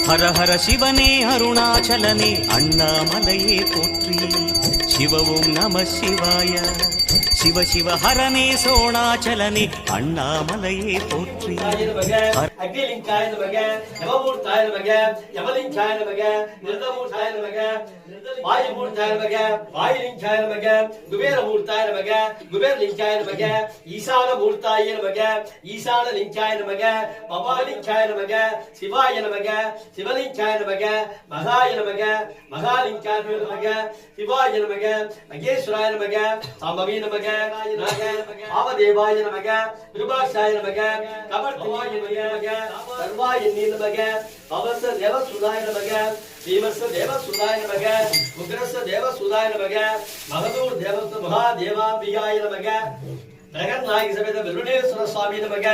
ஹர ஹர சிவனே அருணாச்சலனே அண்ணாமலையே போற்றி. சிவ ஓம் நம சிவாய. சிவ சிவ ஹரனே சோணாச்சலனே அண்ணாமலையே போற்றி. அக்னிலிங்காய நமக, யமமூர்த்தாய நமக, யமலிங்காய நமக, நிருதமூர்த்தாய நமக, வாயுமூர்த்தாய நமக, வாயுலிங்காய நமக, குபேரமூர்த்தாய நமக, குபேரலிங்காய நமக, ஈசானமூர்த்தாய நமக, ஈசானலிங்காய நமக, பவாலிங்காய நமக, சிவாய நமக, சிவலிங்காய நமக, மகாய நமக, மகாலிங்காய நமக, சிவாய நமக, மகேஸ்வராய நமக, சாம்பவி நமக, ஆவதேவாய நமக, விருபாஷாய நமக, கமர்தவாய நமக, சர்வாய நமக, பவச தேவசுதாய நமக, ஸ்ரீவத்ஸ தேவசுதாய நமக, உக்ரஸ தேவசுதாய நமக, மகதூர் தேவஸ்த மகாதேவாம்பிகாய நமக, ஜெகநாயக சமேத விருணேஸ்வர சுவாமி நமக.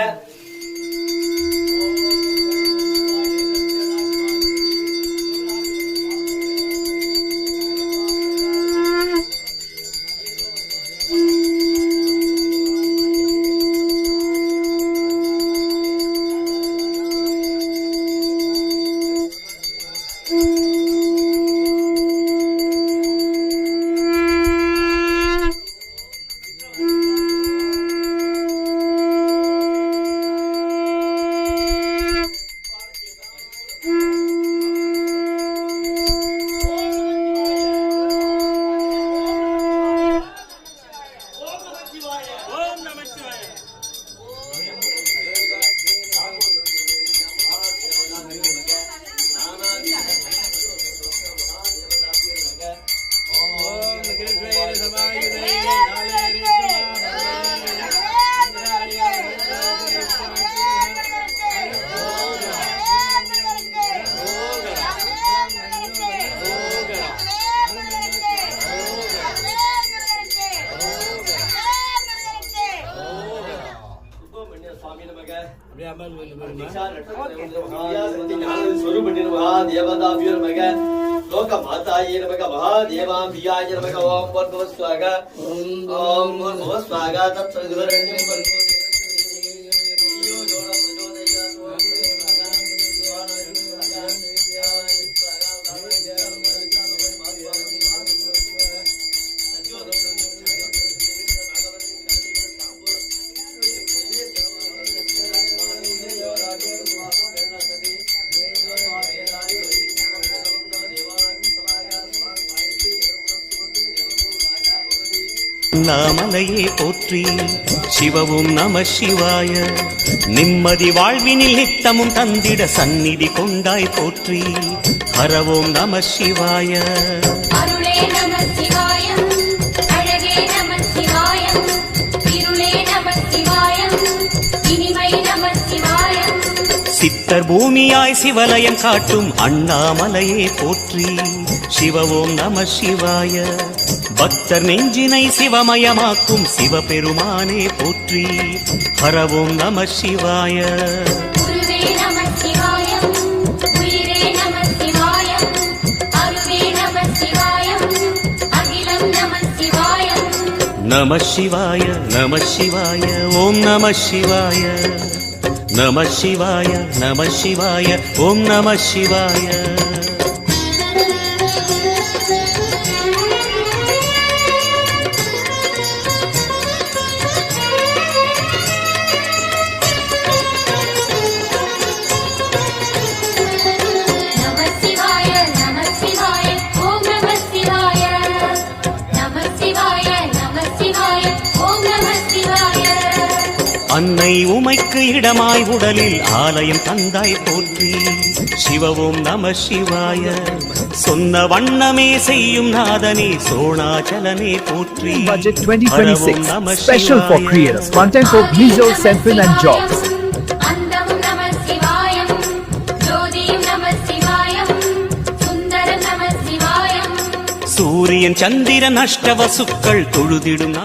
लोक माताये नमः महादेवांबिकाय नमः ओम भर्गव स्वाहा ओम भर्गव स्वाहा तत्सवितुर्वरेण्यं भर्गो அண்ணாமலையே போற்றி. சிவ ஓம் நம சிவாய. நிம்மதி வாழ்வினில் நித்தமும் தந்திட சந்நிதி கொண்டாய் போற்றி. ஹர ஓம் நம சிவாய. அருளே நம சிவாயம், அழகே நம சிவாயம், இருளே நம சிவாயம், இனிமை நம சிவாயம். சித்தர் பூமியாய் சிவலயம் காட்டும் அண்ணாமலையே போற்றி. சிவ ஓம் நம சிவாய. பக்தர் நெஞ்சினை சிவமயமாக்கும் சிவபெருமானே போற்றி. ஹர ஓம் நம சிவாய. குருவே நம சிவாயம், உயிரே நம சிவாயம், அருவே நம சிவாயம், அகிலம் நம சிவாயம். நம சிவாய நம சிவாய ஓம் நம சிவாய. நம சிவாய நம சிவாய ஓம் நம சிவாய. அன்னை உமைக்கு இடமாய் உடலில் ஆலயம் தந்தாய் போற்றி. சிவ ஓம் நம சிவாய. சொன்ன வண்ணமே செய்யும் நாதனே சோணாச்சலனே போற்றி. Budget 2026 special for creators, content for visual, selfie and jobs. அந்தம் நம சிவாயம், ஜோதியும் நம சிவாயம், சுந்தர நம சிவாயம். சூரியன் சந்திரன் அஷ்டவசுக்கள் தொழுதிடும்